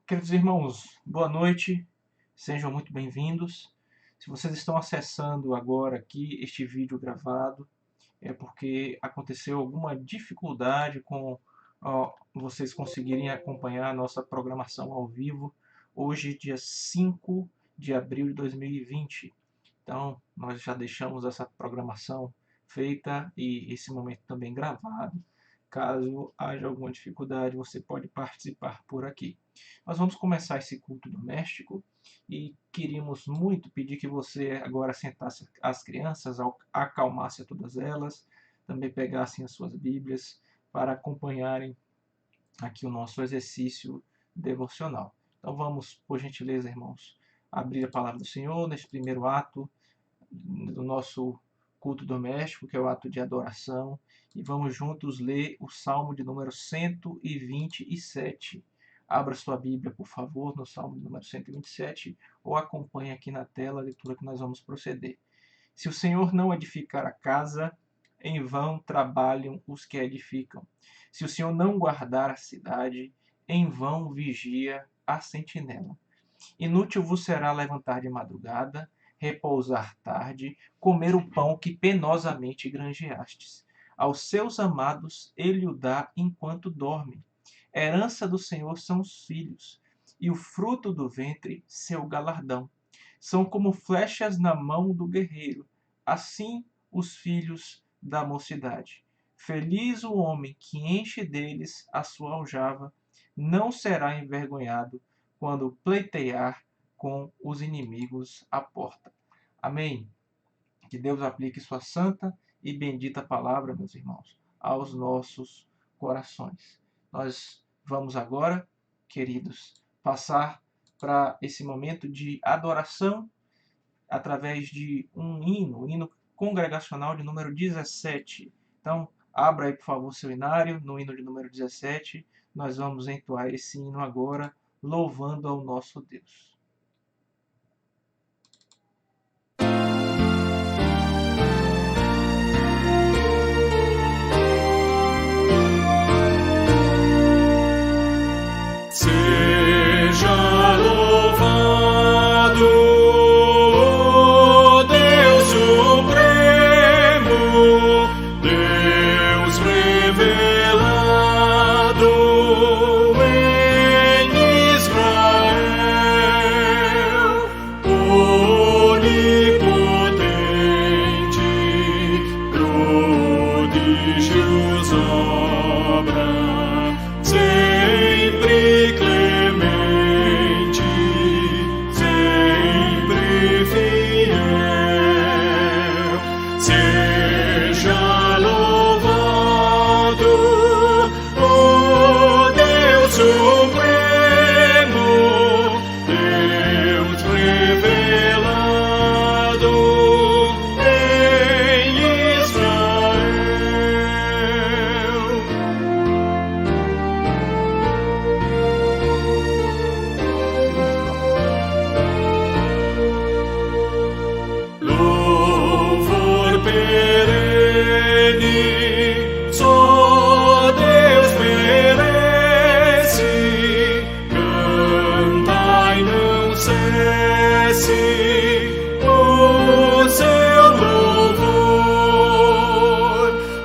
Queridos irmãos, boa noite, sejam muito bem-vindos. Se vocês estão acessando agora aqui este vídeo gravado, é porque aconteceu alguma dificuldade com vocês conseguirem acompanhar a nossa programação ao vivo, hoje, dia 5 de abril de 2020. Então, nós já deixamos essa programação feita e esse momento também gravado. Caso haja alguma dificuldade, você pode participar por aqui. Nós vamos começar esse culto doméstico e queríamos muito pedir que você agora sentasse as crianças, acalmasse todas elas, também pegassem as suas Bíblias para acompanharem aqui o nosso exercício devocional. Então vamos, por gentileza, irmãos, abrir a palavra do Senhor neste primeiro ato do nosso culto doméstico, que é o ato de adoração, e vamos juntos ler o Salmo de número 127. Abra sua Bíblia, por favor, no Salmo de número 127, ou acompanhe aqui na tela a leitura que nós vamos proceder. Se o Senhor não edificar a casa, em vão trabalham os que a edificam. Se o Senhor não guardar a cidade, em vão vigia a sentinela. Inútil vos será levantar de madrugada, repousar tarde, comer o pão que penosamente granjeastes. Aos seus amados ele o dá enquanto dormem. Herança do Senhor são os filhos, e o fruto do ventre seu galardão. São como flechas na mão do guerreiro, assim os filhos da mocidade. Feliz o homem que enche deles a sua aljava, não será envergonhado quando pleitear com os inimigos à porta. Amém. Que Deus aplique sua santa e bendita palavra, meus irmãos, aos nossos corações. Nós vamos agora, queridos, passar para esse momento de adoração através de um hino congregacional de número 17. Então, abra aí, por favor, seu hinário, no hino de número 17. Nós vamos entoar esse hino agora, louvando ao nosso Deus. Seja louvado o Deus Supremo, Deus revelado em Israel, onipotente, prodígios obra, sempre clemente, sempre fiel. Seja louvado o Deus Supremo, Deus revelado em Israel. Louvor perene, só Deus merece. Cantai, não cesse o seu louvor,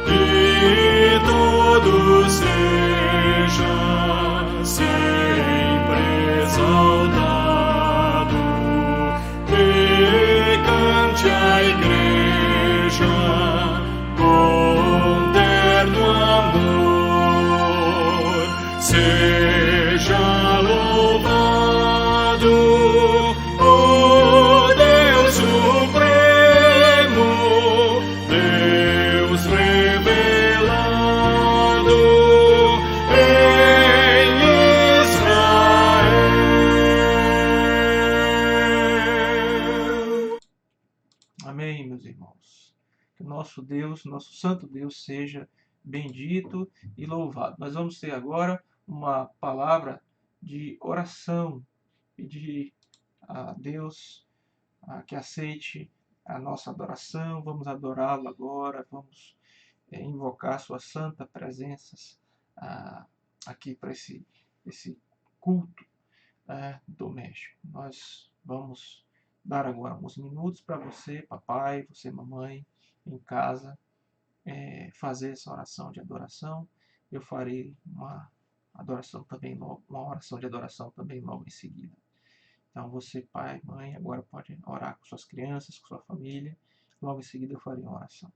que todo seja sempre exaltado. E cante a igreja com terno amor. Seja louvado o Deus Supremo, Deus revelado em Israel. Amém, meus irmãos. Que o nosso Deus, nosso santo Deus, seja bendito e louvado. Nós vamos ter agora uma palavra de oração, pedir a Deus que aceite a nossa adoração. Vamos adorá-lo agora, vamos invocar suas santas presenças aqui para esse culto. doméstico. Nós vamos dar agora alguns minutos para você, papai, você, mamãe, em casa, fazer essa oração de adoração. Eu farei uma adoração também logo, uma oração de adoração também logo em seguida. Então você, pai, mãe, agora pode orar com suas crianças, com sua família. Logo em seguida eu farei uma oração.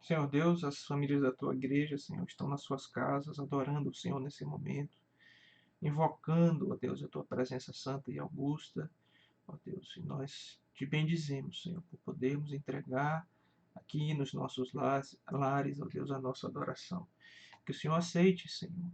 Senhor Deus, as famílias da tua igreja, Senhor, estão nas suas casas, adorando o Senhor nesse momento, invocando, ó Deus, a tua presença santa e augusta, ó Deus, e nós te bendizemos, Senhor, por podermos entregar aqui nos nossos lares, ó Deus, a nossa adoração. Que o Senhor aceite, Senhor,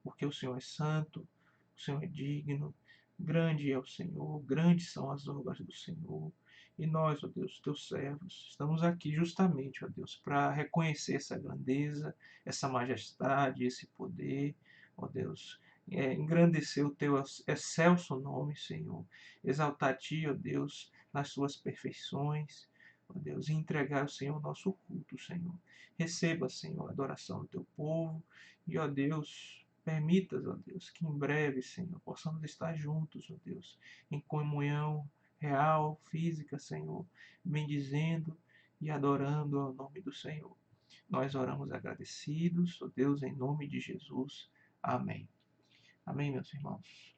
porque o Senhor é santo, o Senhor é digno, grande é o Senhor, grandes são as obras do Senhor. E nós, ó Deus, teus servos, estamos aqui justamente, ó Deus, para reconhecer essa grandeza, essa majestade, esse poder, ó Deus, engrandecer o teu excelso nome, Senhor, exaltar a Ti, ó Deus, nas suas perfeições, ó Deus, e entregar ao Senhor o nosso culto, Senhor. Receba, Senhor, a adoração do teu povo e, ó Deus, permitas, ó Deus, que em breve, Senhor, possamos estar juntos, ó Deus, em comunhão real, física, Senhor, bendizendo e adorando ao nome do Senhor. Nós oramos agradecidos, ó Deus, em nome de Jesus. Amém. Amém, meus irmãos.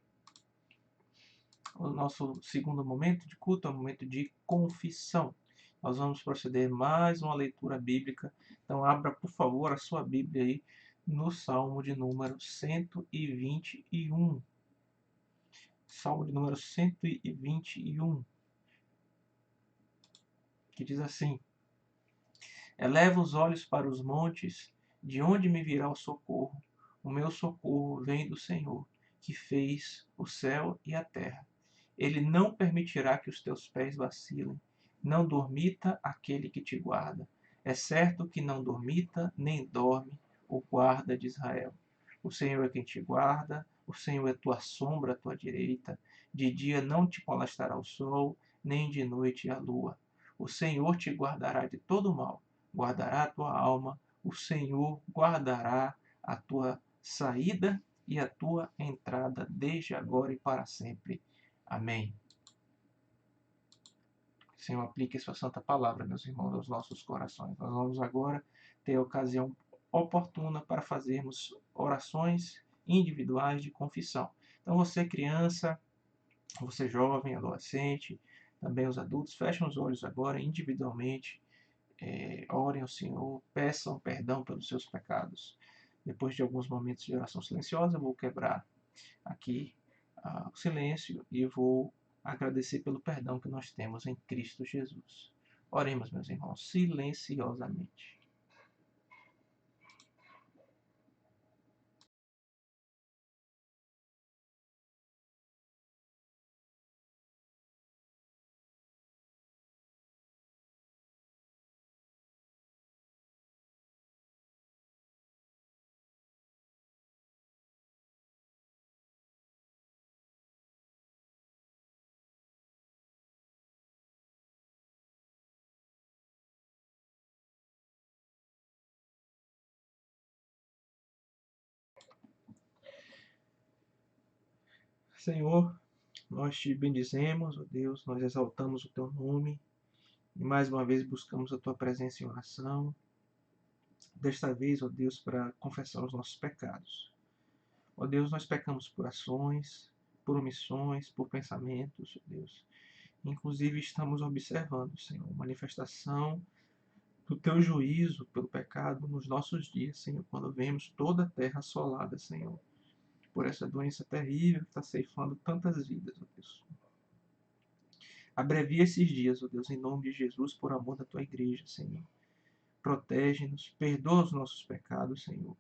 O nosso segundo momento de culto é o momento de confissão. Nós vamos proceder mais uma leitura bíblica. Então, abra, por favor, a sua Bíblia aí no Salmo de número 121. Salmo de número 121, que diz assim: Eleva os olhos para os montes, de onde me virá o socorro? O meu socorro vem do Senhor, que fez o céu e a terra. Ele não permitirá que os teus pés vacilem. Não dormita aquele que te guarda. É certo que não dormita, nem dorme o guarda de Israel. O Senhor é quem te guarda, o Senhor é tua sombra à tua direita. De dia não te molestará o sol, nem de noite a lua. O Senhor te guardará de todo mal, guardará a tua alma. O Senhor guardará a tua saída e a tua entrada, desde agora e para sempre. Amém. Senhor, aplique sua santa palavra, meus irmãos, aos nossos corações. Nós vamos agora ter a ocasião oportuna para fazermos orações individuais de confissão. Então, você criança, você jovem, adolescente, também os adultos, fechem os olhos agora individualmente, orem ao Senhor, peçam perdão pelos seus pecados. Depois de alguns momentos de oração silenciosa, eu vou quebrar aqui o silêncio e vou agradecer pelo perdão que nós temos em Cristo Jesus. Oremos, meus irmãos, silenciosamente. Senhor, nós te bendizemos, ó Deus, nós exaltamos o teu nome e mais uma vez buscamos a tua presença em oração. Desta vez, ó Deus, para confessar os nossos pecados. Ó Deus, nós pecamos por ações, por omissões, por pensamentos, ó Deus. Inclusive, estamos observando, Senhor, manifestação do teu juízo pelo pecado nos nossos dias, Senhor, quando vemos toda a terra assolada, Senhor, por essa doença terrível que está ceifando tantas vidas, ó Deus. Abrevia esses dias, ó Deus, em nome de Jesus, por amor da tua igreja, Senhor. Protege-nos, perdoa os nossos pecados, Senhor.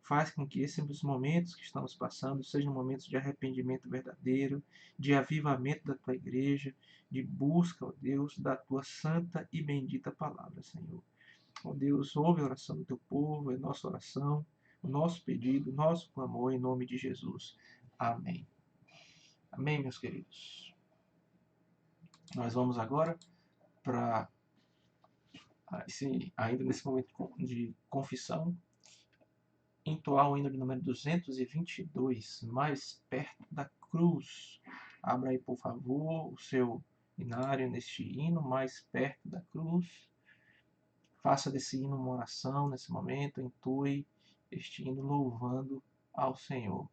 Faz com que esses momentos que estamos passando sejam momentos de arrependimento verdadeiro, de avivamento da tua igreja, de busca, ó Deus, da tua santa e bendita palavra, Senhor. Ó Deus, ouve a oração do teu povo, é nossa oração, o nosso pedido, o nosso clamor, em nome de Jesus. Amém. Amém, meus queridos. Nós vamos agora para, ainda nesse momento de confissão, entoar o hino de número 222, mais perto da cruz. Abra aí, por favor, o seu inário neste hino, mais perto da cruz. Faça desse hino uma oração nesse momento, entoe este hino louvando ao Senhor.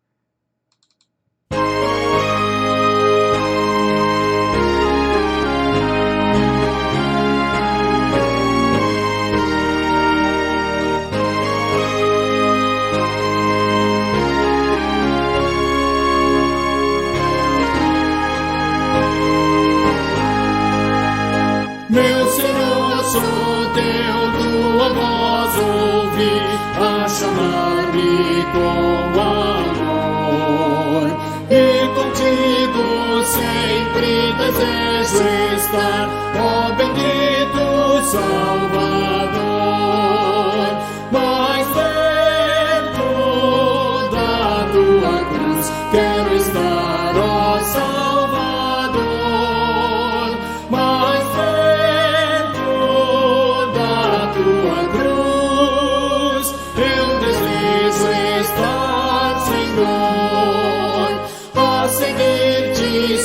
Meu Senhor, sou teu, tua voz ouvi a chamar-me com amor. E contigo sempre desejo estar, ó bendito Salvador. Mais perto da tua cruz quero estar, ó Salvador. Mais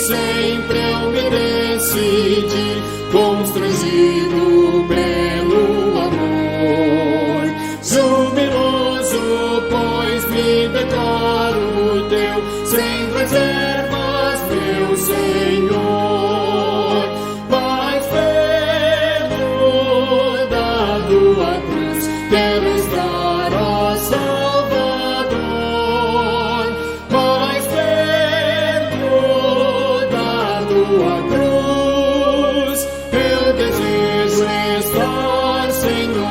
sempre eu me decidi, constrangido pelo amor. Jubiloso, pois me declaro teu, sem reservas, meu Senhor. Mais perto da tua cruz quero estar, ó Salvador. Mais tua cruz, eu desejo estar, Senhor.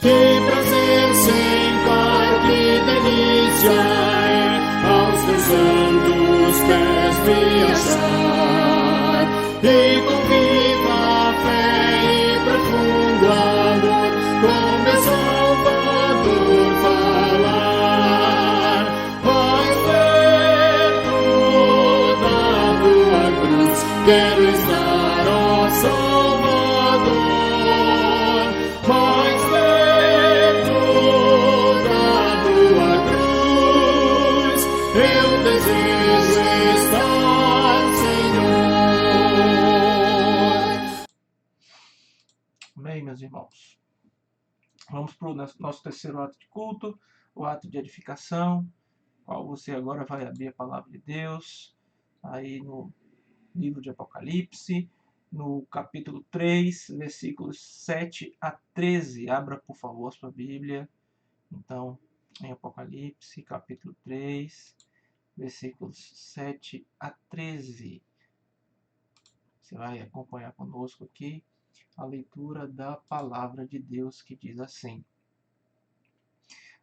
Que prazer sem par, que delícia é aos teus santos pés me achar. E com viva fé e profundo amor, com meu Salvador falar. Mais perto da tua cruz quero estar, ó Salvador. Mais perto da tua cruz eu desejo estar, Senhor. Amém, meus irmãos. Vamos para o nosso terceiro ato de culto, o ato de edificação, qual você agora vai abrir a palavra de Deus, aí no livro de Apocalipse, no capítulo 3, versículos 7 a 13. Abra, por favor, a sua Bíblia. Então, em Apocalipse, capítulo 3, versículos 7 a 13. Você vai acompanhar conosco aqui a leitura da palavra de Deus, que diz assim: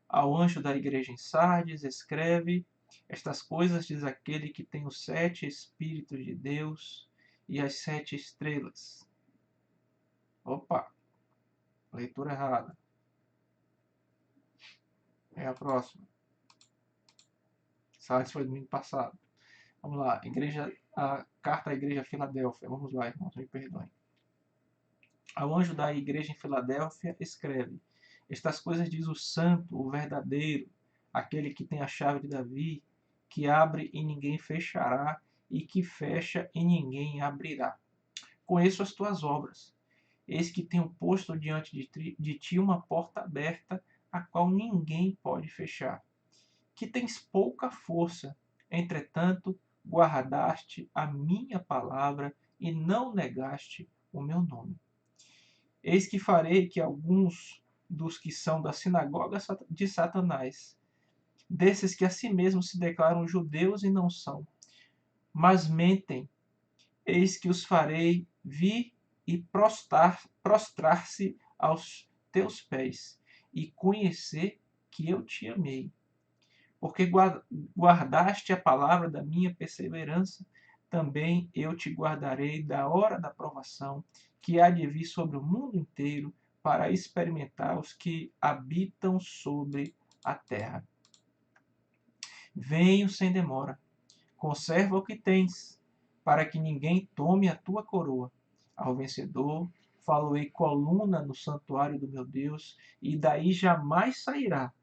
Ao anjo da igreja em Sardes escreve: Estas coisas diz aquele que tem os 7 Espíritos de Deus e as 7 estrelas. Opa! Leitura errada. É a próxima. Sardes foi domingo passado. Vamos lá. A carta à igreja Filadélfia. Vamos lá, irmãos, me perdoem. Ao anjo da igreja em Filadélfia escreve: Estas coisas diz o santo, o verdadeiro, aquele que tem a chave de Davi, que abre e ninguém fechará, e que fecha e ninguém abrirá. Conheço as tuas obras. Eis que tenho posto diante de ti uma porta aberta, a qual ninguém pode fechar. Que tens pouca força, entretanto, guardaste a minha palavra e não negaste o meu nome. Eis que farei que alguns dos que são da sinagoga de Satanás desses que a si mesmos se declaram judeus e não são, mas mentem. Eis que os farei vir e prostrar-se aos teus pés, e conhecer que eu te amei. Porque guardaste a palavra da minha perseverança, também eu te guardarei da hora da provação, que há de vir sobre o mundo inteiro, para experimentar os que habitam sobre a terra. Venho sem demora, conserva o que tens, para que ninguém tome a tua coroa. Ao vencedor, faloei coluna no santuário do meu Deus, e daí jamais sairá.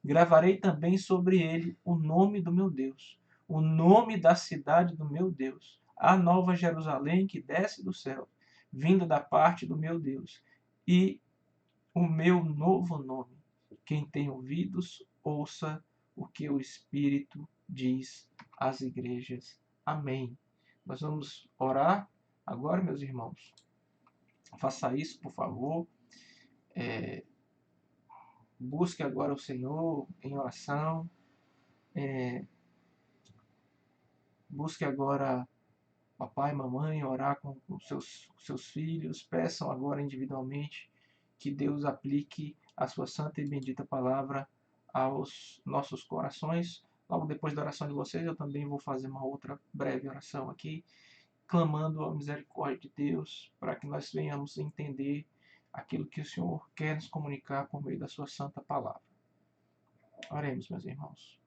Gravarei também sobre ele o nome do meu Deus, o nome da cidade do meu Deus, a nova Jerusalém que desce do céu, vinda da parte do meu Deus, e o meu novo nome. Quem tem ouvidos, ouça o que o Espírito diz às igrejas. Amém. Nós vamos orar agora, meus irmãos. Faça isso, por favor. Busque agora o Senhor em oração. Busque agora papai, mamãe, orar com os seus filhos. Peçam agora individualmente que Deus aplique a sua santa e bendita palavra aos nossos corações. Logo depois da oração de vocês, eu também vou fazer uma outra breve oração aqui, clamando a misericórdia de Deus para que nós venhamos entender aquilo que o Senhor quer nos comunicar por meio da sua santa palavra. Oremos, meus irmãos.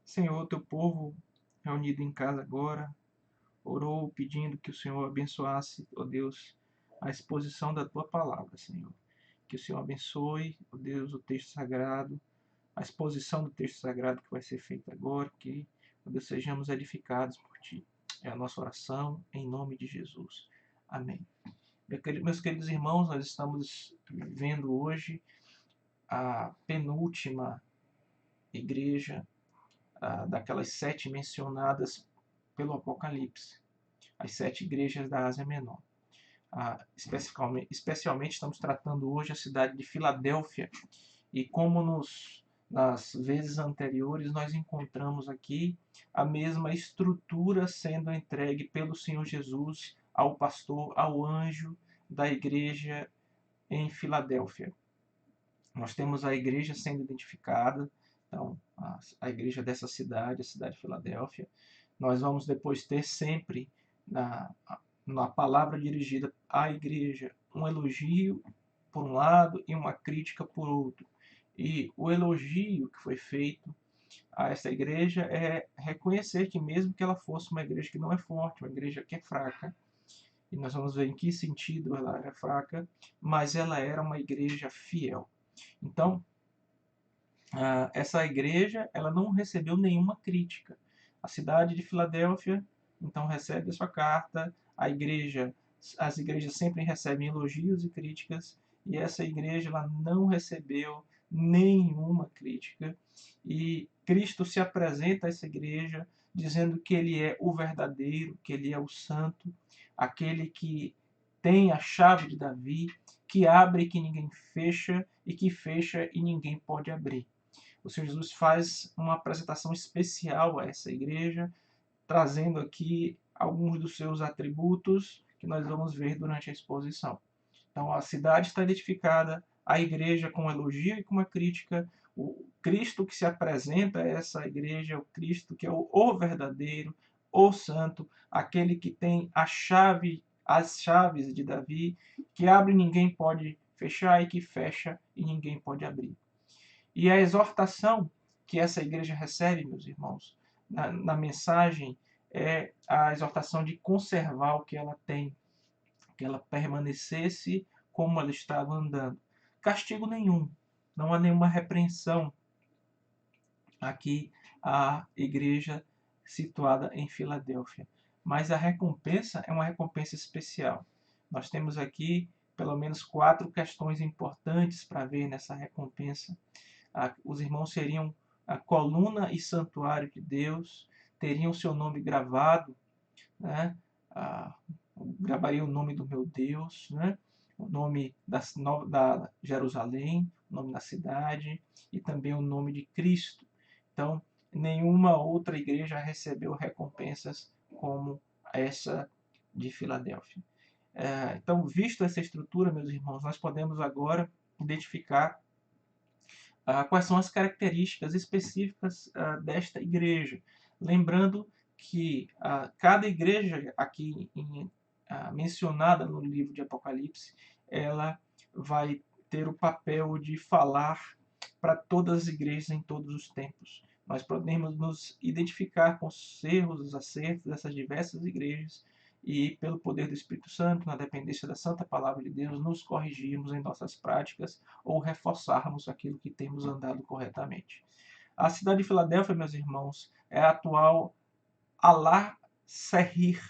Senhor, teu povo reunido em casa agora, orou pedindo que o Senhor abençoasse, ó Deus, a exposição da tua palavra, Senhor. Que o Senhor abençoe, ó Deus, o texto sagrado, a exposição do texto sagrado que vai ser feita agora, que, ó Deus, sejamos edificados por ti. É a nossa oração em nome de Jesus. Amém. Meus queridos irmãos, nós estamos vendo hoje a penúltima igreja daquelas 7 mencionadas pelo Apocalipse, as 7 igrejas da Ásia Menor. Especialmente estamos tratando hoje a cidade de Filadélfia, e como nas vezes anteriores nós encontramos aqui a mesma estrutura sendo entregue pelo Senhor Jesus ao pastor, ao anjo da igreja em Filadélfia. Nós temos a igreja sendo identificada, então, a igreja dessa cidade, a cidade de Filadélfia. Nós vamos depois ter sempre na palavra dirigida à igreja um elogio por um lado e uma crítica por outro. E o elogio que foi feito a essa igreja é reconhecer que mesmo que ela fosse uma igreja que não é forte, uma igreja que é fraca, e nós vamos ver em que sentido ela era fraca, mas ela era uma igreja fiel. Então, essa igreja ela não recebeu nenhuma crítica. A cidade de Filadélfia, então, recebe a sua carta, as igrejas sempre recebem elogios e críticas, e essa igreja ela não recebeu nenhuma crítica. E Cristo se apresenta a essa igreja dizendo que ele é o verdadeiro, que ele é o santo, aquele que tem a chave de Davi, que abre e que ninguém fecha, e que fecha e ninguém pode abrir. O Senhor Jesus faz uma apresentação especial a essa igreja, trazendo aqui alguns dos seus atributos que nós vamos ver durante a exposição. Então, a cidade está identificada, a igreja com um elogio e com uma crítica, o Cristo que se apresenta a essa igreja, o Cristo que é o verdadeiro, o santo, aquele que tem as chaves de Davi, que abre e ninguém pode fechar, e que fecha e ninguém pode abrir. E a exortação que essa igreja recebe, meus irmãos, na mensagem, é a exortação de conservar o que ela tem, que ela permanecesse como ela estava andando. Castigo nenhum, não há nenhuma repreensão, aqui a igreja situada em Filadélfia. Mas a recompensa é uma recompensa especial. Nós temos aqui pelo menos 4 questões importantes para ver nessa recompensa. Os irmãos seriam a coluna e santuário de Deus, teriam seu nome gravado, né? Gravaria o nome do meu Deus, né? O nome da Jerusalém, o nome da cidade e também o nome de Cristo. Então, nenhuma outra igreja recebeu recompensas como essa de Filadélfia. Então, visto essa estrutura, meus irmãos, nós podemos agora identificar quais são as características específicas desta igreja. Lembrando que cada igreja aqui mencionada no livro de Apocalipse, ela vai ter o papel de falar para todas as igrejas em todos os tempos. Nós podemos nos identificar com os erros, os acertos dessas diversas igrejas e, pelo poder do Espírito Santo, na dependência da Santa Palavra de Deus, nos corrigirmos em nossas práticas ou reforçarmos aquilo que temos andado corretamente. A cidade de Filadélfia, meus irmãos, é a atual Alá-Serrir.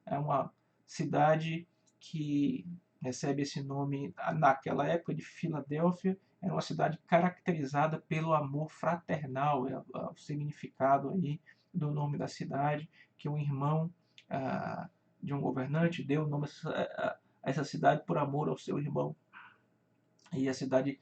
É uma cidade que recebe esse nome naquela época de Filadélfia. Era uma cidade caracterizada pelo amor fraternal, é o significado aí do nome da cidade, que um irmão de um governante deu o nome a essa cidade por amor ao seu irmão. E a cidade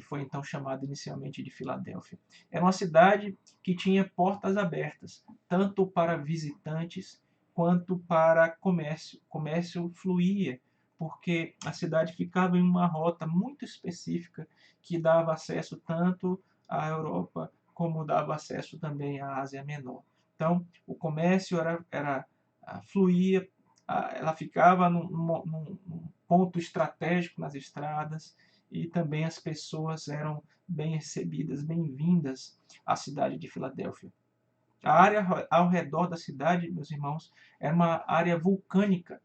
foi então chamada inicialmente de Filadélfia. Era uma cidade que tinha portas abertas, tanto para visitantes quanto para comércio. O comércio fluía, porque a cidade ficava em uma rota muito específica que dava acesso tanto à Europa como dava acesso também à Ásia Menor. Então, o comércio fluía, ela ficava num ponto estratégico nas estradas, e também as pessoas eram bem recebidas, bem-vindas à cidade de Filadélfia. A área ao redor da cidade, meus irmãos, era uma área vulcânica.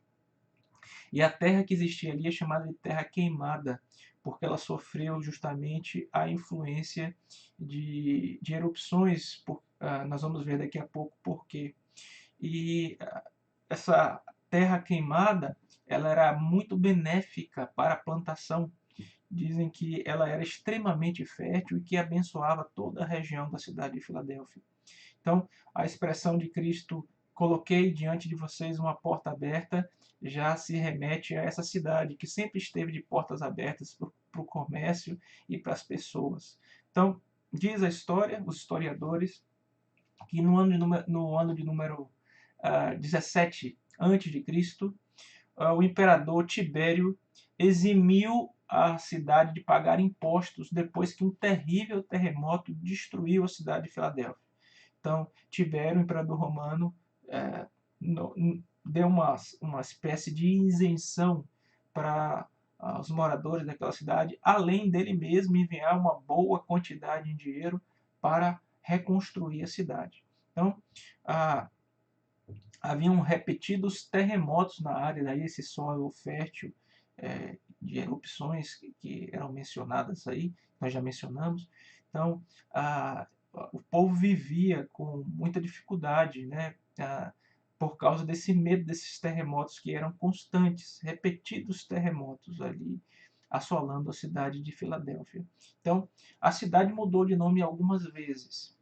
E a terra que existia ali é chamada de terra queimada, porque ela sofreu justamente a influência de erupções. Nós vamos ver daqui a pouco por quê. E essa terra queimada, ela era muito benéfica para a plantação. Dizem que ela era extremamente fértil e que abençoava toda a região da cidade de Filadélfia. Então, a expressão de Cristo, coloquei diante de vocês uma porta aberta, já se remete a essa cidade que sempre esteve de portas abertas para o comércio e para as pessoas. Então, diz a história, os historiadores, que no ano de número 17 a.C., o imperador Tibério eximiu a cidade de pagar impostos depois que um terrível terremoto destruiu a cidade de Filadélfia. Então, Tibério, o imperador romano, deu uma espécie de isenção para os moradores daquela cidade, além dele mesmo enviar uma boa quantidade de dinheiro para reconstruir a cidade. Então, haviam repetidos terremotos na área, daí esse solo fértil de erupções que eram mencionadas aí, nós já mencionamos. Então, o povo vivia com muita dificuldade, né, por causa desse medo desses terremotos que eram constantes, repetidos terremotos ali assolando a cidade de Filadélfia. Então, a cidade mudou de nome algumas vezes.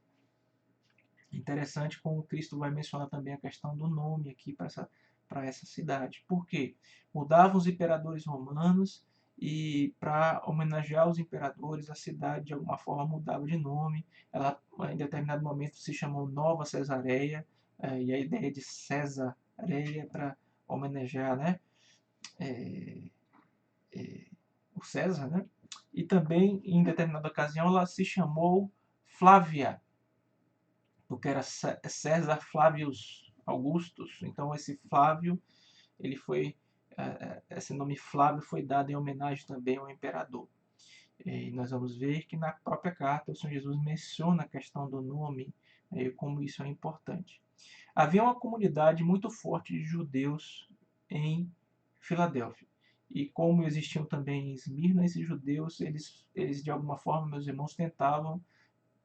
Interessante como Cristo vai mencionar também a questão do nome aqui para essa cidade. Por quê? Mudavam os imperadores romanos e para homenagear os imperadores, a cidade de alguma forma mudava de nome. Ela em determinado momento se chamou Nova Cesareia, e a ideia de Cesareia para homenagear, né, o César, né? E também em determinada ocasião ela se chamou Flávia, porque era César Flavius Augustus. Então esse Flávio, esse nome Flávio foi dado em homenagem também ao imperador. E nós vamos ver que na própria carta o Senhor Jesus menciona a questão do nome, e como isso é importante. Havia uma comunidade muito forte de judeus em Filadélfia. E como existiam também em Esmirna, esses judeus, eles de alguma forma, meus irmãos, tentavam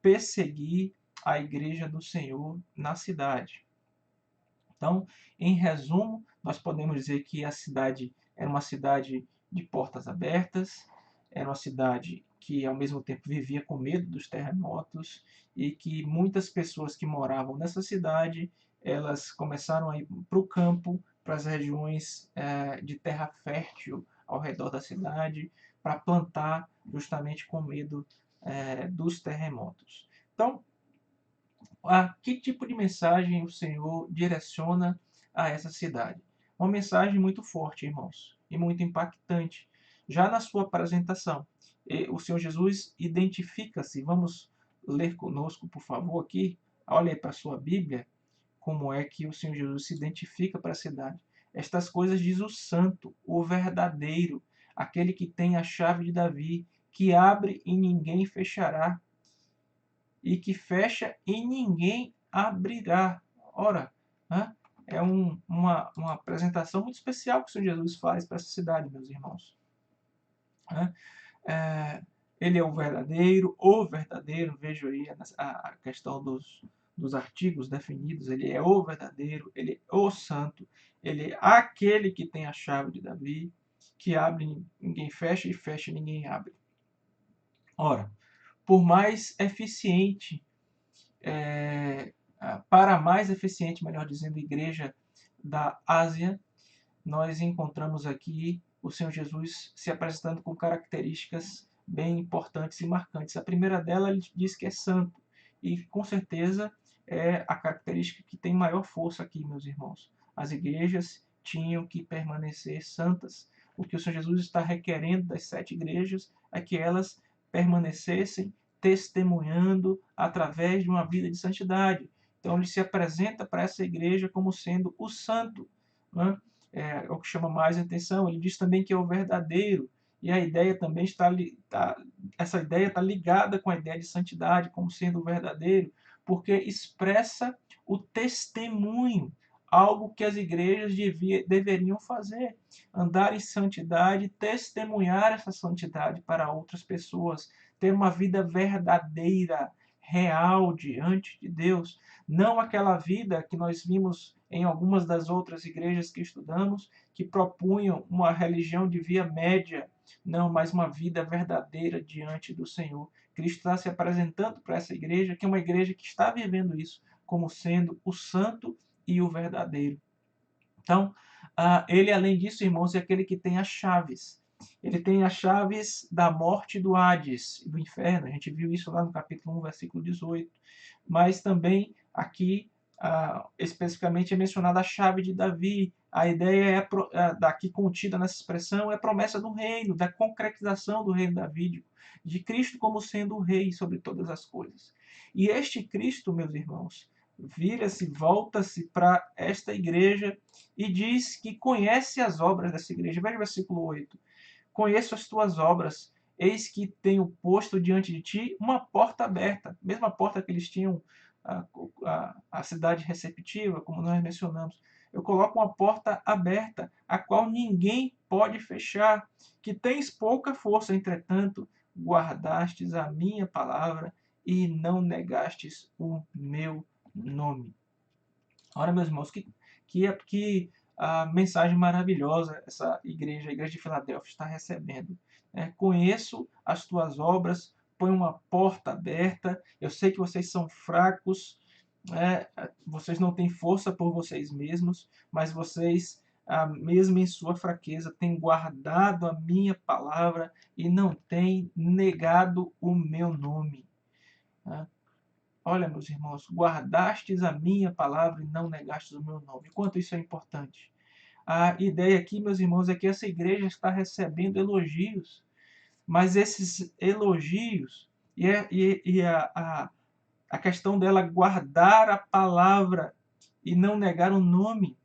perseguir a igreja do Senhor na cidade. Então, em resumo, nós podemos dizer que a cidade era uma cidade de portas abertas, era uma cidade que ao mesmo tempo vivia com medo dos terremotos e que muitas pessoas que moravam nessa cidade, elas começaram a ir para o campo, para as regiões de terra fértil ao redor da cidade, para plantar justamente com medo dos terremotos. Então, a que tipo de mensagem o Senhor direciona a essa cidade? Uma mensagem muito forte, irmãos, e muito impactante. Já na sua apresentação, o Senhor Jesus identifica-se. Vamos ler conosco, por favor, aqui. Olha aí para a sua Bíblia, como é que o Senhor Jesus se identifica para a cidade. Estas coisas diz o santo, o verdadeiro, aquele que tem a chave de Davi, que abre e ninguém fechará, e que fecha e ninguém abrirá. Ora, né? É uma apresentação muito especial que o Senhor Jesus faz para essa cidade, meus irmãos. Né? Ele é o verdadeiro, vejo aí a questão dos artigos definidos, ele é o verdadeiro, ele é o santo, ele é aquele que tem a chave de Davi, que abre, ninguém fecha, e fecha, ninguém abre. Ora, por mais eficiente, para a mais eficiente, melhor dizendo, igreja da Ásia, nós encontramos aqui o Senhor Jesus se apresentando com características bem importantes e marcantes. A primeira dela, ele diz que é santo, e com certeza é a característica que tem maior força aqui, meus irmãos. As igrejas tinham que permanecer santas. O que o Senhor Jesus está requerendo das 7 igrejas é que elas permanecessem testemunhando através de uma vida de santidade. Então ele se apresenta para essa igreja como sendo o santo, né? É o que chama mais atenção. Ele diz também que é o verdadeiro, e a ideia também essa ideia está ligada com a ideia de santidade, como sendo o verdadeiro, porque expressa o testemunho, algo que as igrejas deveriam fazer, andar em santidade, testemunhar essa santidade para outras pessoas, ter uma vida verdadeira, real diante de Deus, não aquela vida que nós vimos em algumas das outras igrejas que estudamos, que propunham uma religião de via média, não, mas uma vida verdadeira diante do Senhor. Cristo está se apresentando para essa igreja, que é uma igreja que está vivendo isso, como sendo o santo e o verdadeiro. Então, ele, além disso, irmãos, é aquele que tem as chaves. Ele tem as chaves da morte do Hades, do inferno. A gente viu isso lá no capítulo 1, versículo 18. Mas também aqui, especificamente, é mencionada a chave de Davi. A ideia daqui contida nessa expressão é a promessa do reino, da concretização do reino davídico, de Cristo como sendo o rei sobre todas as coisas. E este Cristo, meus irmãos, vira-se, volta-se para esta igreja e diz que conhece as obras dessa igreja. Veja o versículo 8. Conheço as tuas obras, eis que tenho posto diante de ti uma porta aberta, mesma porta que eles tinham a cidade receptiva, como nós mencionamos. Eu coloco uma porta aberta, a qual ninguém pode fechar, que tens pouca força, entretanto, guardastes a minha palavra e não negastes o meu nome. Ora, meus irmãos, que a mensagem maravilhosa essa igreja, a igreja de Filadélfia, está recebendo. Conheço as tuas obras, põe uma porta aberta, eu sei que vocês são fracos, vocês não têm força por vocês mesmos, mas vocês, mesmo em sua fraqueza, têm guardado a minha palavra e não têm negado o meu nome. Olha, meus irmãos, guardastes a minha palavra e não negastes o meu nome. Quanto isso é importante. A ideia aqui, meus irmãos, é que essa igreja está recebendo elogios, mas esses elogios e a questão dela guardar a palavra e não negar o nome,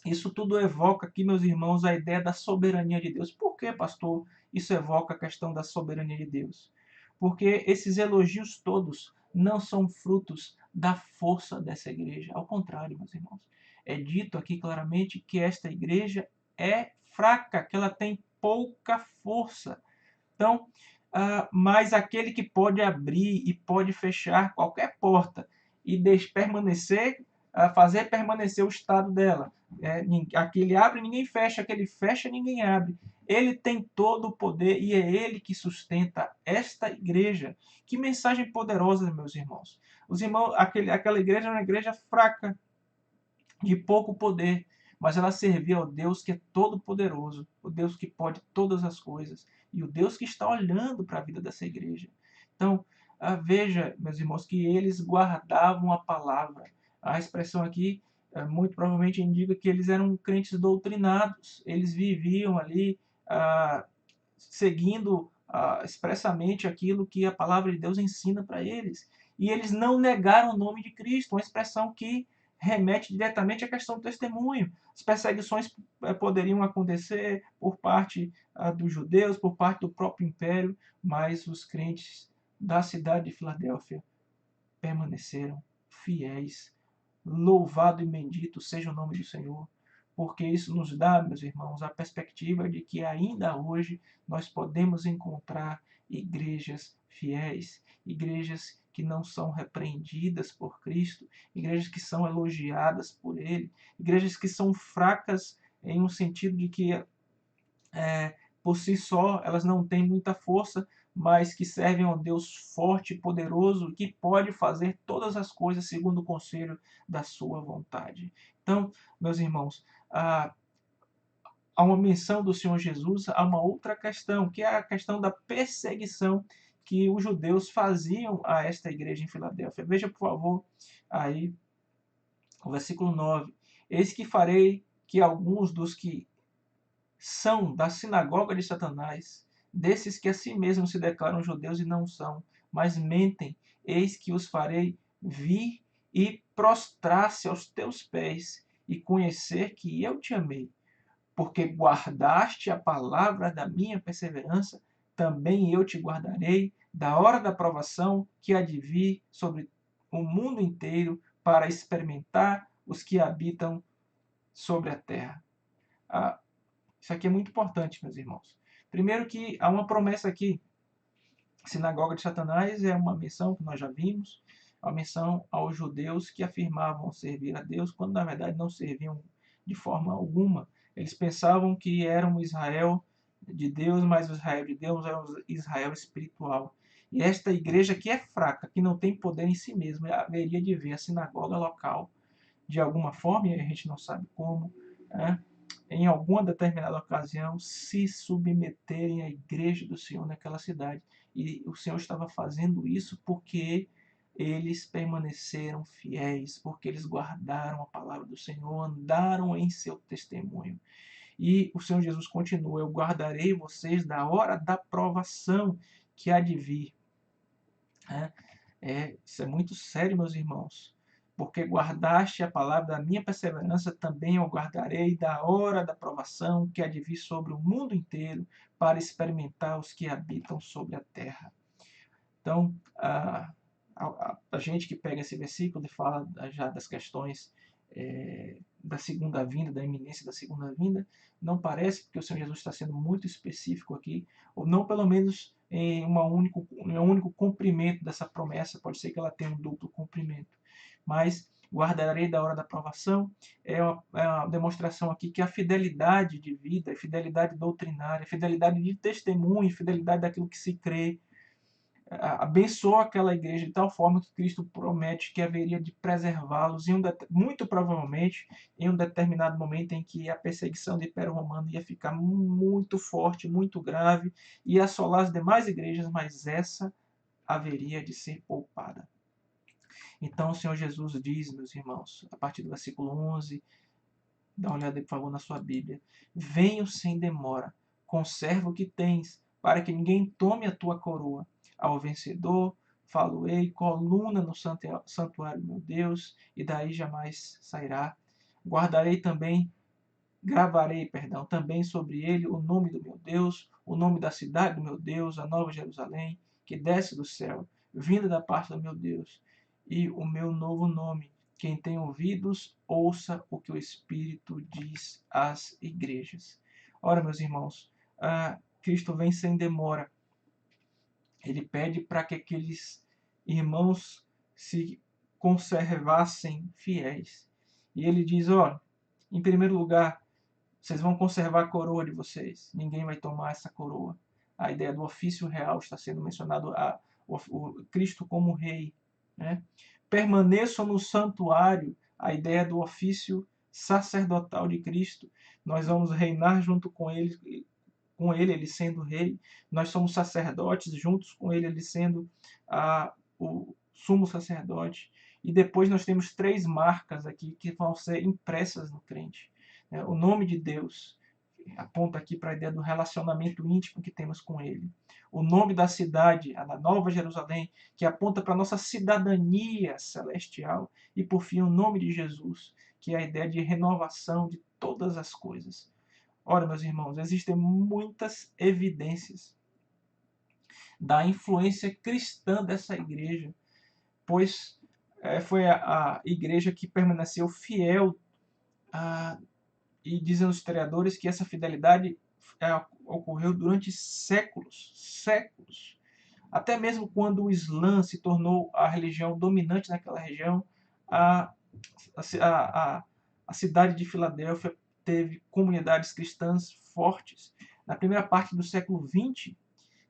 isso tudo evoca aqui, meus irmãos, a ideia da soberania de Deus. Por que, pastor, isso evoca a questão da soberania de Deus? Porque esses elogios todos não são frutos da força dessa igreja. Ao contrário, meus irmãos. É dito aqui claramente que esta igreja é fraca, que ela tem pouca força. Então, mas aquele que pode abrir e pode fechar qualquer porta e permanecer, fazer permanecer o estado dela. Aquele abre, ninguém fecha, aquele fecha, ninguém abre. Ele tem todo o poder e é ele que sustenta esta igreja. Que mensagem poderosa, meus irmãos. Os irmãos, aquela igreja é uma igreja fraca, de pouco poder, mas ela servia ao Deus que é todo-poderoso, o Deus que pode todas as coisas, e o Deus que está olhando para a vida dessa igreja. Então, veja, meus irmãos, que eles guardavam a palavra. A expressão aqui, muito provavelmente indica que eles eram crentes doutrinados, eles viviam ali seguindo expressamente aquilo que a palavra de Deus ensina para eles. E eles não negaram o nome de Cristo, uma expressão que remete diretamente à questão do testemunho. As perseguições poderiam acontecer por parte dos judeus, por parte do próprio império, mas os crentes da cidade de Filadélfia permaneceram fiéis. Louvado e bendito seja o nome do Senhor, porque isso nos dá, meus irmãos, a perspectiva de que ainda hoje nós podemos encontrar igrejas fiéis, igrejas que não são repreendidas por Cristo, igrejas que são elogiadas por Ele, igrejas que são fracas em um sentido de que por si só elas não têm muita força, mas que servem a um Deus forte e poderoso que pode fazer todas as coisas segundo o conselho da sua vontade. Então, meus irmãos, há uma menção do Senhor Jesus a uma outra questão, que é a questão da perseguição que os judeus faziam a esta igreja em Filadélfia. Veja, por favor, aí o versículo 9. Eis que farei que alguns dos que são da sinagoga de Satanás, desses que a si mesmos se declaram judeus e não são, mas mentem, eis que os farei vir e prostrar-se aos teus pés e conhecer que eu te amei, porque guardaste a palavra da minha perseverança, também eu te guardarei da hora da provação que há de vir sobre o mundo inteiro para experimentar os que habitam sobre a terra. Isso aqui é muito importante, meus irmãos. Primeiro que há uma promessa aqui. Sinagoga de Satanás é uma menção que nós já vimos, uma menção aos judeus que afirmavam servir a Deus, quando na verdade não serviam de forma alguma. Eles pensavam que eram Israel de Deus, mas o Israel de Deus é o Israel espiritual. E esta igreja que é fraca, que não tem poder em si mesma, haveria de ver a sinagoga local de alguma forma, e a gente não sabe como, em alguma determinada ocasião, se submeterem à igreja do Senhor naquela cidade. E o Senhor estava fazendo isso porque eles permaneceram fiéis, porque eles guardaram a palavra do Senhor, andaram em seu testemunho. E o Senhor Jesus continua: eu guardarei vocês da hora da provação que há de vir. Isso é muito sério, meus irmãos. Porque guardaste a palavra da minha perseverança, também eu guardarei da hora da provação que há de vir sobre o mundo inteiro, para experimentar os que habitam sobre a terra. Então, a gente que pega esse versículo e fala já das questões da segunda vinda, da iminência da segunda vinda, não parece, porque o Senhor Jesus está sendo muito específico aqui, ou não pelo menos em um único cumprimento dessa promessa, pode ser que ela tenha um duplo cumprimento. Mas guardarei da hora da provação é uma demonstração aqui que a fidelidade de vida, a fidelidade doutrinária, a fidelidade de testemunho, a fidelidade daquilo que se crê, abençoou aquela igreja de tal forma que Cristo promete que haveria de preservá-los, muito provavelmente em um determinado momento em que a perseguição do Império Romano ia ficar muito forte, muito grave, ia assolar as demais igrejas, mas essa haveria de ser poupada. Então o Senhor Jesus diz, meus irmãos, a partir do versículo 11, dá uma olhada, por favor, na sua Bíblia: venho sem demora, conserva o que tens, para que ninguém tome a tua coroa. Ao vencedor, falo-ei, coluna no santuário do meu Deus, e daí jamais sairá. Gravarei também sobre ele o nome do meu Deus, o nome da cidade do meu Deus, a nova Jerusalém, que desce do céu, vinda da parte do meu Deus, e o meu novo nome. Quem tem ouvidos, ouça o que o Espírito diz às igrejas. Ora, meus irmãos, Cristo vem sem demora. ele pede para que aqueles irmãos se conservassem fiéis. E ele diz, ó, em primeiro lugar, vocês vão conservar a coroa de vocês. Ninguém vai tomar essa coroa. A ideia do ofício real está sendo mencionado, o Cristo como rei. Né? Permaneçam no santuário, a ideia do ofício sacerdotal de Cristo. Nós vamos reinar junto com ele sendo rei. Nós somos sacerdotes juntos com ele sendo o sumo sacerdote. E depois nós temos 3 marcas aqui que vão ser impressas no crente. O nome de Deus aponta aqui para a ideia do relacionamento íntimo que temos com ele. O nome da cidade, a Nova Jerusalém, que aponta para a nossa cidadania celestial. E, por fim, o nome de Jesus, que é a ideia de renovação de todas as coisas. Ora, meus irmãos, existem muitas evidências da influência cristã dessa igreja, pois foi a igreja que permaneceu fiel e dizem os historiadores que essa fidelidade ocorreu durante séculos. Até mesmo quando o Islã se tornou a religião dominante naquela região, a cidade de Filadélfia teve comunidades cristãs fortes. Na primeira parte do século XX,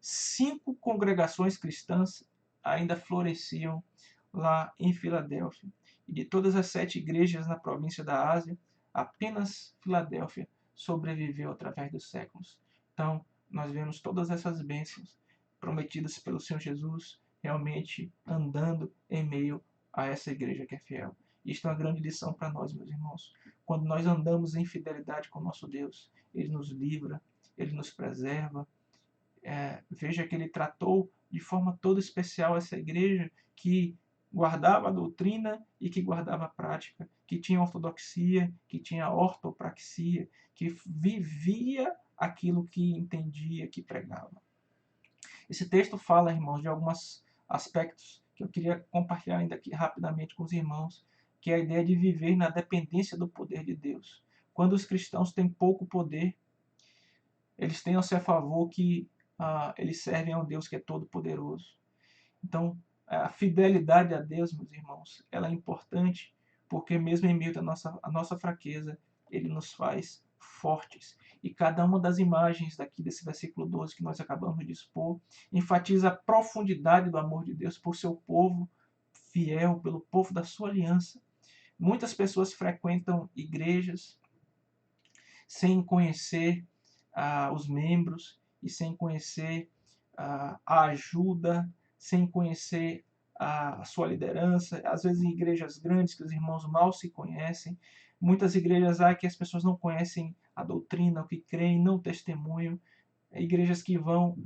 5 congregações cristãs ainda floresciam lá em Filadélfia. E de todas as 7 igrejas na província da Ásia, apenas Filadélfia sobreviveu através dos séculos. Então, nós vemos todas essas bênçãos prometidas pelo Senhor Jesus realmente andando em meio a essa igreja que é fiel. Isto é uma grande lição para nós, meus irmãos. Quando nós andamos em fidelidade com o nosso Deus, Ele nos livra, Ele nos preserva. Veja que Ele tratou de forma toda especial essa igreja que guardava a doutrina e que guardava a prática, que tinha ortodoxia, que tinha ortopraxia, que vivia aquilo que entendia, que pregava. Esse texto fala, irmãos, de alguns aspectos que eu queria compartilhar ainda aqui rapidamente com os irmãos, que é a ideia de viver na dependência do poder de Deus. Quando os cristãos têm pouco poder, eles têm ao seu favor que eles servem a um Deus que é todo-poderoso. Então, a fidelidade a Deus, meus irmãos, ela é importante, porque mesmo em meio à nossa fraqueza, Ele nos faz fortes. E cada uma das imagens daqui desse versículo 12 que nós acabamos de expor, enfatiza a profundidade do amor de Deus por seu povo fiel, pelo povo da sua aliança. Muitas pessoas frequentam igrejas sem conhecer os membros e sem conhecer a ajuda, sem conhecer a sua liderança, às vezes em igrejas grandes que os irmãos mal se conhecem. Muitas igrejas há que as pessoas não conhecem a doutrina, o que creem, não testemunham. Igrejas que vão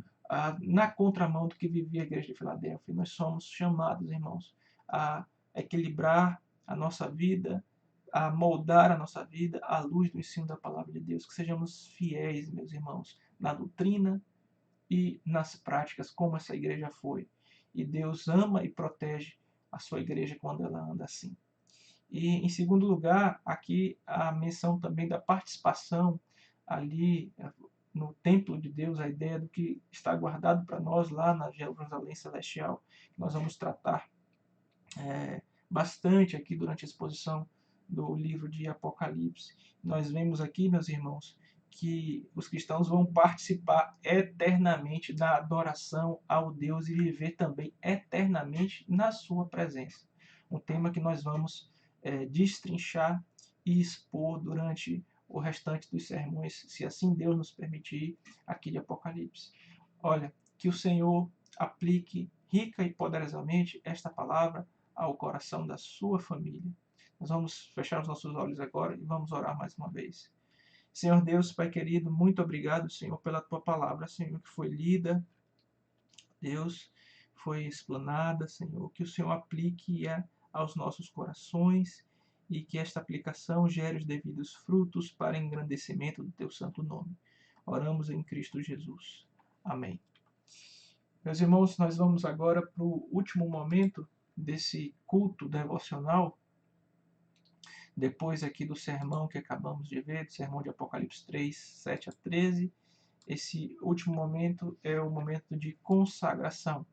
na contramão do que vivia a igreja de Filadélfia. Nós somos chamados, irmãos, a equilibrar a nossa vida, a moldar a nossa vida à luz do ensino da palavra de Deus. Que sejamos fiéis, meus irmãos, na doutrina e nas práticas, como essa igreja foi. E Deus ama e protege a sua igreja quando ela anda assim. E, em segundo lugar, aqui a menção também da participação ali no templo de Deus, a ideia do que está guardado para nós lá na Jerusalém Celestial, que nós vamos tratar bastante aqui durante a exposição do livro de Apocalipse. Nós vemos aqui, meus irmãos, que os cristãos vão participar eternamente da adoração ao Deus e viver também eternamente na sua presença. Um tema que nós vamos destrinchar e expor durante o restante dos sermões, se assim Deus nos permitir, aqui de Apocalipse. Olha, que o Senhor aplique rica e poderosamente esta palavra ao coração da sua família. Nós vamos fechar os nossos olhos agora e vamos orar mais uma vez. Senhor Deus, Pai querido, muito obrigado, Senhor, pela Tua palavra, Senhor, que foi lida, Deus, foi explanada, Senhor, que o Senhor aplique-a aos nossos corações e que esta aplicação gere os devidos frutos para engrandecimento do Teu santo nome. Oramos em Cristo Jesus. Amém. Meus irmãos, nós vamos agora para o último momento desse culto devocional, depois aqui do sermão que acabamos de ver, do sermão de Apocalipse 3, 7 a 13, esse último momento é o momento de consagração.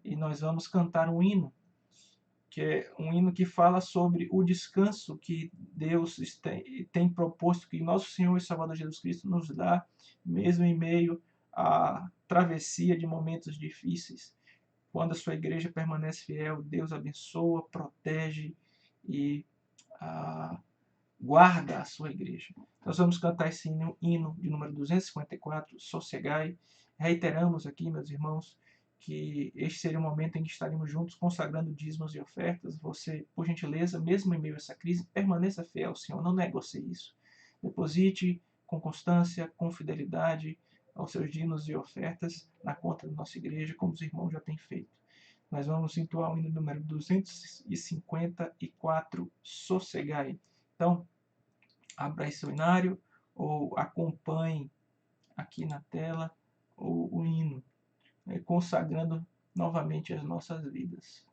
E nós vamos cantar um hino, que é um hino que fala sobre o descanso que Deus tem proposto, que nosso Senhor e Salvador Jesus Cristo nos dá, mesmo em meio à travessia de momentos difíceis. Quando a sua igreja permanece fiel, Deus abençoa, protege e guarda a sua igreja. Nós vamos cantar esse hino de número 254, Sossegai. Reiteramos aqui, meus irmãos, que este seria o momento em que estaremos juntos consagrando dízimos e ofertas. Você, por gentileza, mesmo em meio a essa crise, permaneça fiel ao Senhor, não negocie isso. Deposite com constância, com fidelidade aos seus dízimos e ofertas na conta da nossa igreja, como os irmãos já têm feito. Nós vamos entoar o hino número 254, Sossegai. Então, abra aí seu inário ou acompanhe aqui na tela o hino, consagrando novamente as nossas vidas.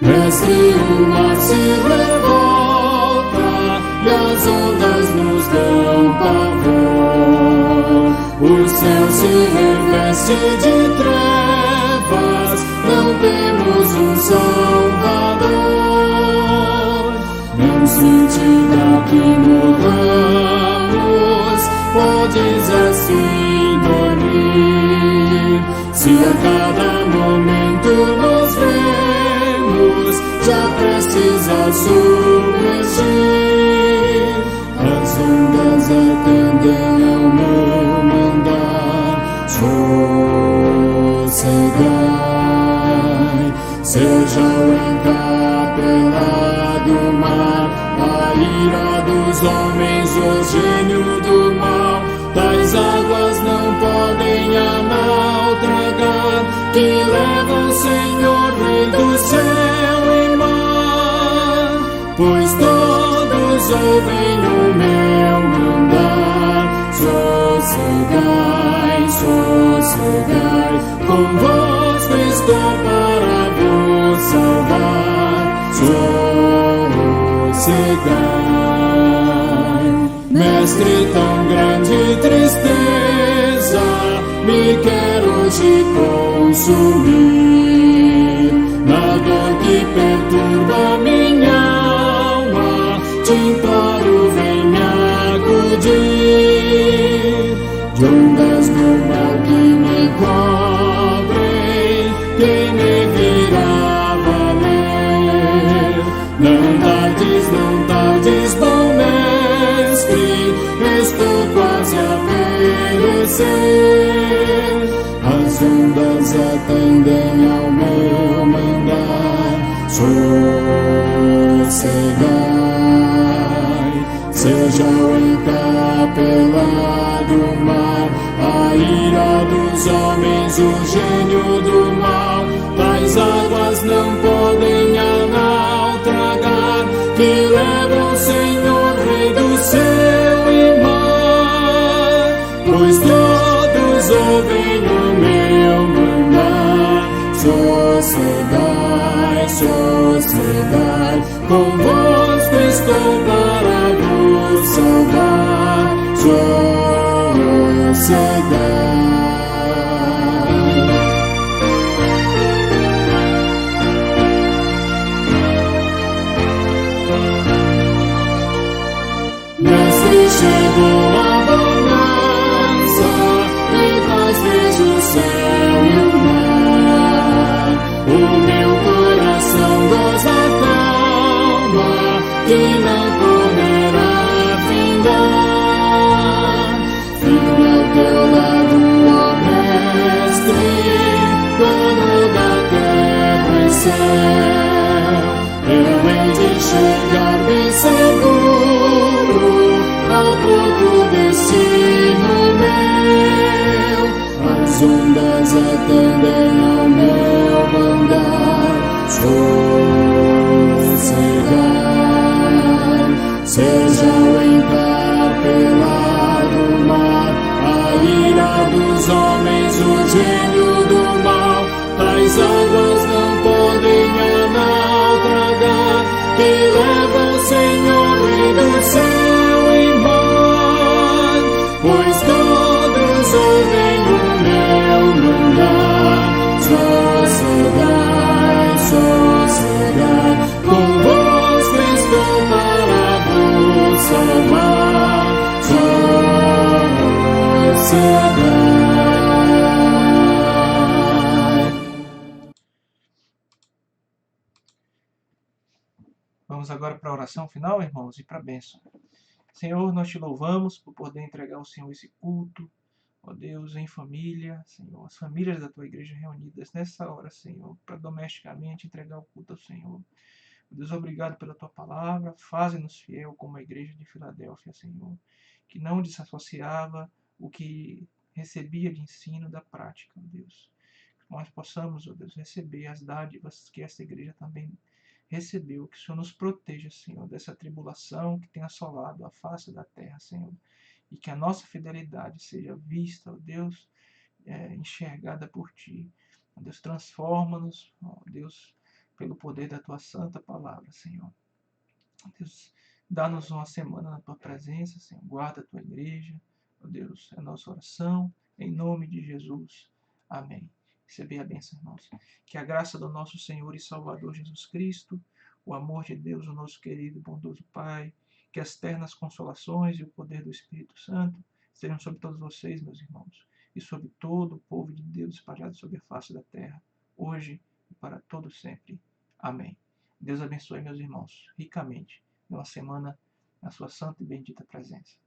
Mestre, o mar se revolta e as ondas nos dão pavor. O céu se reveste de trevas, não temos um Salvador. Não se diga que morramos, podes assim dormir. Se a cada momento nos vemos já prestes a submergir, as ondas atendem ao meu mandar. Sossegai, seja o encapelado mar, a ira dos homens, o gênio do mal. Tais águas não podem a nau tragar, que levam, Senhor, Rei do céu e mar. Pois todos ouvem o meu mandar. Sossegai, sossegai, convosco estou para vos salvar. Sossegai, Mestre, tão grande tristeza me quer hoje consumir. Na dor que perturba minha alma, te imploro, vem me acudir. De ondas do mal que me cobrem, quem me virá valer? Não tardes, bom Mestre, estou quase a perecer. As ondas atendem ao meu mandar. Sossegai, seja o encapelado mar, a ira dos homens, o gênio do mal. Tais águas não podem a nau tragar, que levam, Senhor, Rei do céu e mar. Pois todos ouvem o meu mandar. Sossegai, sossegai, convosco estou para vos salvar. Sossegai. Mestre, chegou a bonança, em paz vejo o céu e o mar. O meu coração goza calma, que não poderá findar. Firme ao teu lado, ó Mestre, dono da terra e céu. Eu hei de chegar bem seguro ao porto destino meu. As ondas atendem ao meu mandar. Sossegai, seja o encargo Vamos agora para a oração final, irmãos, e para a bênção. Senhor, nós te louvamos por poder entregar ao Senhor esse culto, ó Deus, em família, Senhor, as famílias da tua igreja reunidas nessa hora, Senhor, para domesticamente entregar o culto ao Senhor. Deus, obrigado pela tua palavra, faze-nos fiel como a igreja de Filadélfia, Senhor, que não desassociava o que recebia de ensino da prática, ó Deus. Que nós possamos, ó Deus, receber as dádivas que essa igreja também recebeu, que o Senhor nos proteja, Senhor, dessa tribulação que tem assolado a face da terra, Senhor, e que a nossa fidelidade seja vista, ó Deus, enxergada por Ti. Ó Deus, transforma-nos, ó Deus, pelo poder da Tua santa palavra, Senhor. Ó Deus, dá-nos uma semana na Tua presença, Senhor, guarda a Tua igreja, ó Deus, é a nossa oração, em nome de Jesus. Amém. Receber a bênção, irmãos. Que a graça do nosso Senhor e Salvador Jesus Cristo, o amor de Deus, o nosso querido e bondoso Pai, que as ternas consolações e o poder do Espírito Santo estejam sobre todos vocês, meus irmãos, e sobre todo o povo de Deus espalhado sobre a face da terra, hoje e para todo sempre. Amém. Deus abençoe, meus irmãos, ricamente, numa semana na sua santa e bendita presença.